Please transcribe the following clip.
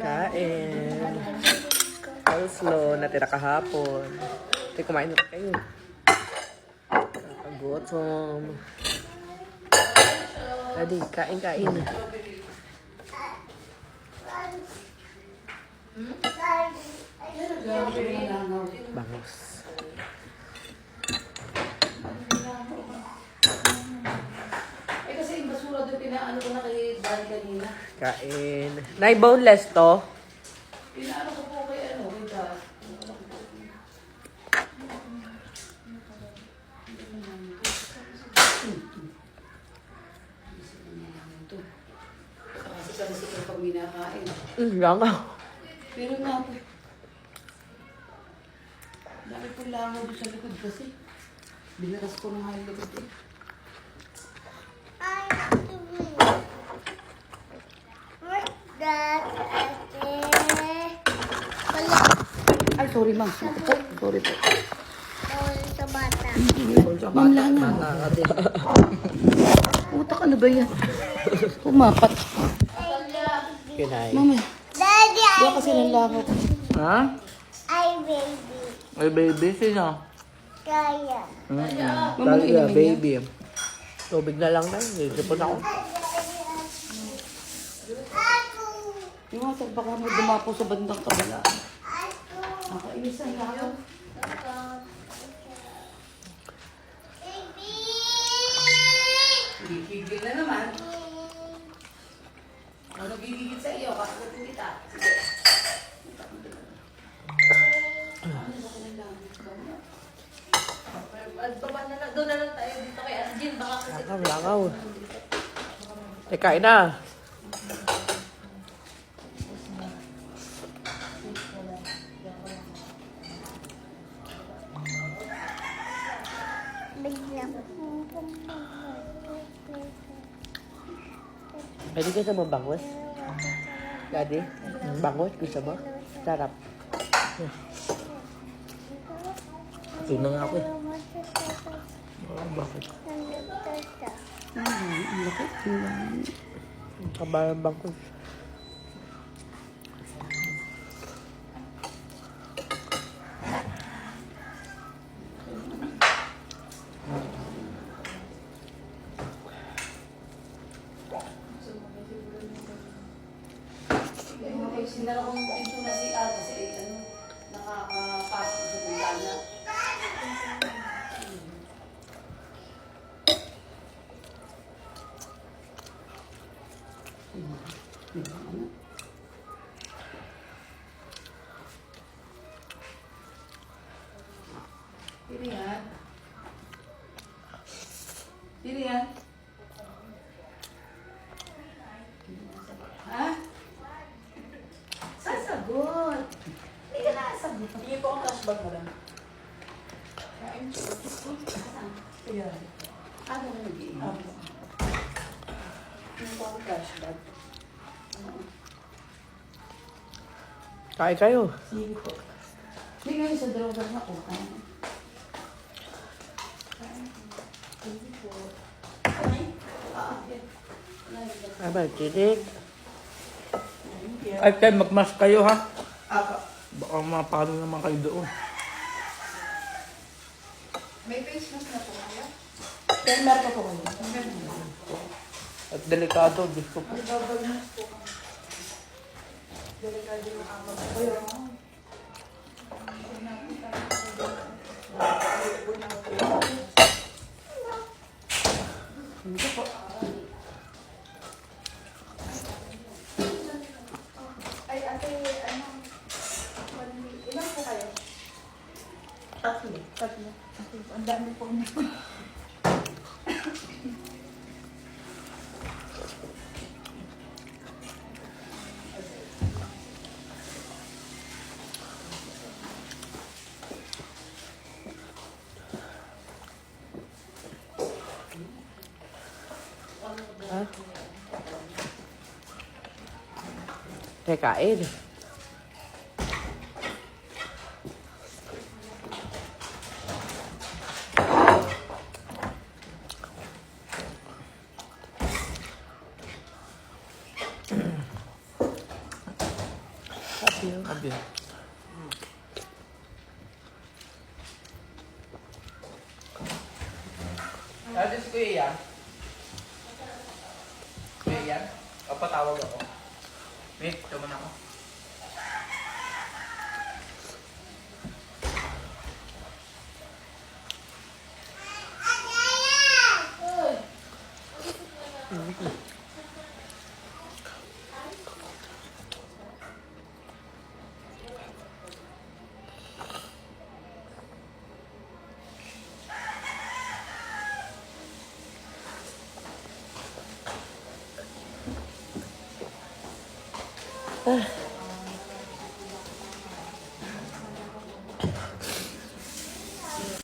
Kain. Coleslaw, natira kahapon. Ito, kumain na kayo. Nakakagutom. Daddy, kain. Bangus. Eh kasi yung basura doon, pinaano ko na kay Dan kanina. Kain. Nay, boneless to? Pinaano ko po kay ano, kay Dan. Kasi kaya pag minakain. Langaw. Pero nga po, dami po langaw doon sa likod kasi. Binaras ko ng halang likod eh. Ay, sorry ma'am. Sorry po. Sa bata. Ma'am langaw. Utak, ano ba yan? Pumapat. Kinay. Mama, Daddy, buwa kasi ng langaw. Ha? ay baby. Ay, baby, sino? Kaya. Talia, baby. Tubig na lang na. Sipon ako. Yung mga baka mo dumapo sa bandang kabila. Nakainis ang langaw. Baby! Gigigil na naman. Ano gigigil sa iyo? Kakagutin kita. Sige. Baba na lang, doon na lang tayo dito kay Arjun. Baka kasi Langaw. Eh, kain na. Bigla. Pwede ka sa mga bangus? Daddy? Bangus? Gusto mo? Sarap. Ito na nga ako eh. Bakit? Ang laki. Ang kabarang bangus. Sinara kong pinto na si Al kasi ano, nakakapasok sa bintana. Sino yan? Sino yan? Ha? Sasagot! Hindi ka nakasagot. Hindi po ang cashback mo lang. Ayan. Ano na nag-iingat? Hindi po ang cashback. Kain kayo. Sige po. Hindi ngayon sa drawer na po. Sige po. Aba, tinik. Ay, kayo, magmask kayo, ha? Ako. Baka mapalo naman kayo doon. may face mask na po kaya. Kaya meron pa po kayo. At delikado, Diyos ko po. Delikado yung ama ko. Kaya Hindi po. ay, ate, ano, ilan po kayo? Tatlo. Ang dami po niyo. Ha? Kain. Love you. Love you. Dati si Kuya Ian. Kuya Ian, papatawag ako. Wait, tama na ako. Ah.